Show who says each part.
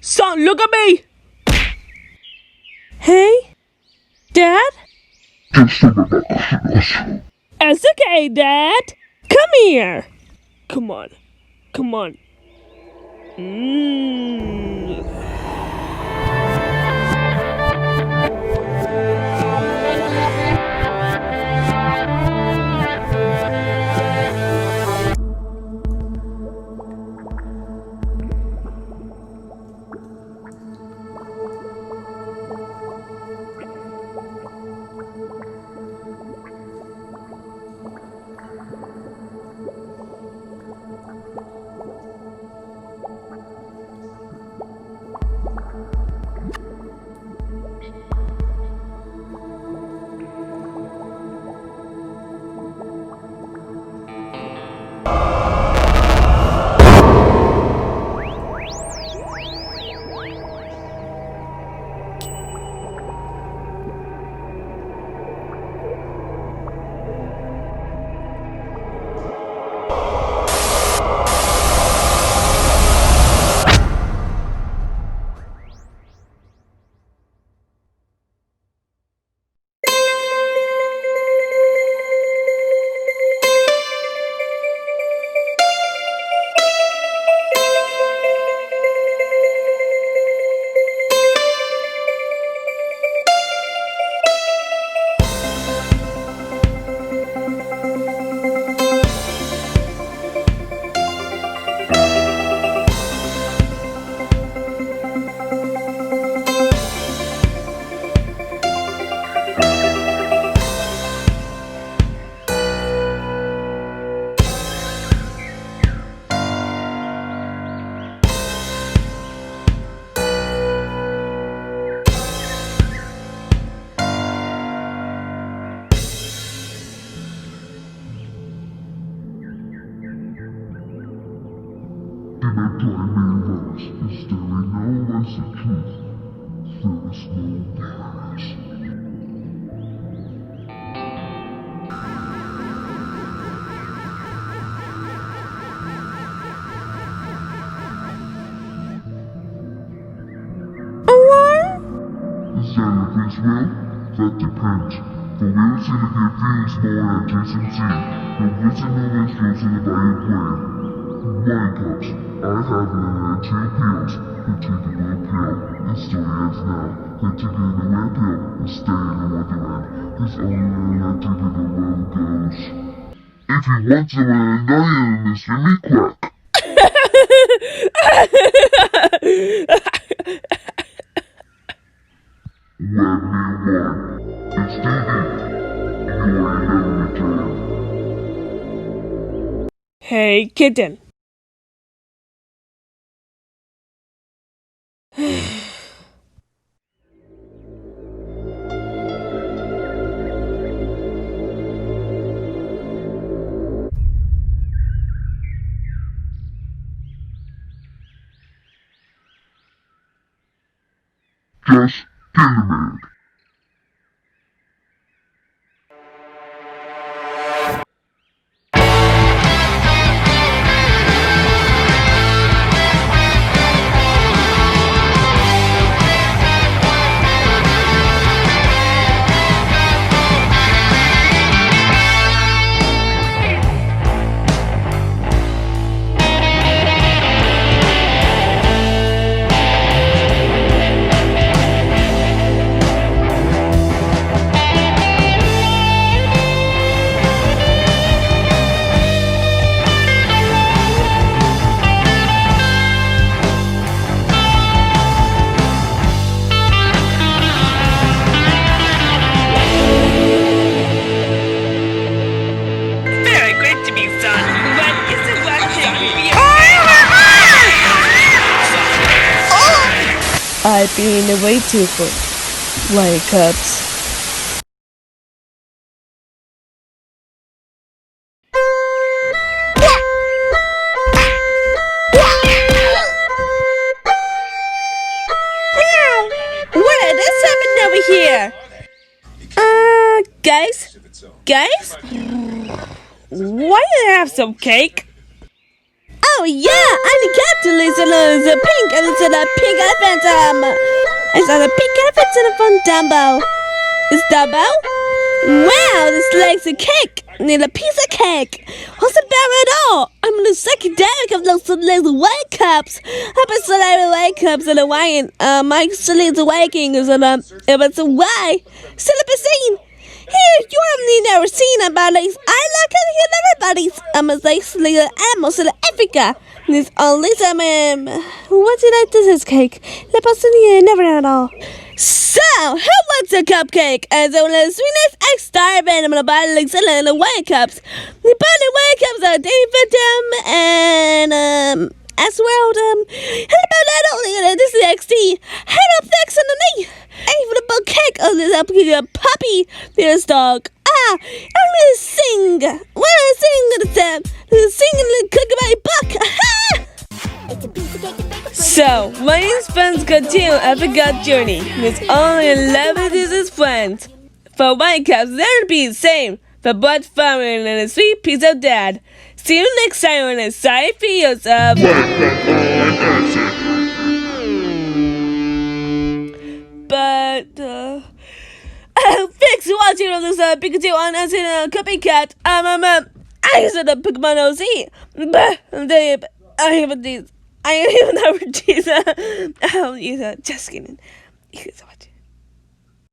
Speaker 1: Son, look at me! Hey? Dad? It's okay, Dad. Come here. Come on.
Speaker 2: That depends. For wheels in the views more adjacency, the original is using by a brain. My gosh, I have an two pills. Continue the one pill, and story ends now. Continue the one pill, and stay in the wonderland. It's only electric in the world goes. If you want to learn this let me crack. Let me one. It's Dee Dee. You are never returned.
Speaker 1: Hey, kitten.
Speaker 2: Just Gilliman.
Speaker 1: by being way too full. Wake ups. What is happening over here? Guys? Guys? Why do you have some cake? Oh yeah, I'm the captain. It's a pink and it's a pink elephant. It's a pink elephant in the front Dumbo. Is Dumbo? Wow, this likes a cake. Need a piece of cake. What's the matter at all? I'm the psychedelic of those little white cups. I've been selling white cups in Hawaiian. My sleeves waking is if it's a why. Still a scene. Here, you have never seen about these. I like it here everybody's. I'm a little animals in Africa. This only some what did I do this cake? The person here never at all. So, who wants a cupcake? As well as sweetness, I starve and I'm gonna buy like the white cups. The white cups are David and as well how about that only this is XD. Head up next underneath. Even a bug cake of this up a puppy this dog. I'm gonna sing. Well I sing sing and cook my buck. So, Wayne's friends continue Ever God journey with only 11 of his friends. For White Caps, they'll be the same. For Blood Farmer and a sweet piece of dad. See you next time on the side videos of thanks for watching on this Pikachu on as in a copycat. I said a Pokemon OC. I even never tease. Just kidding. You guys watch.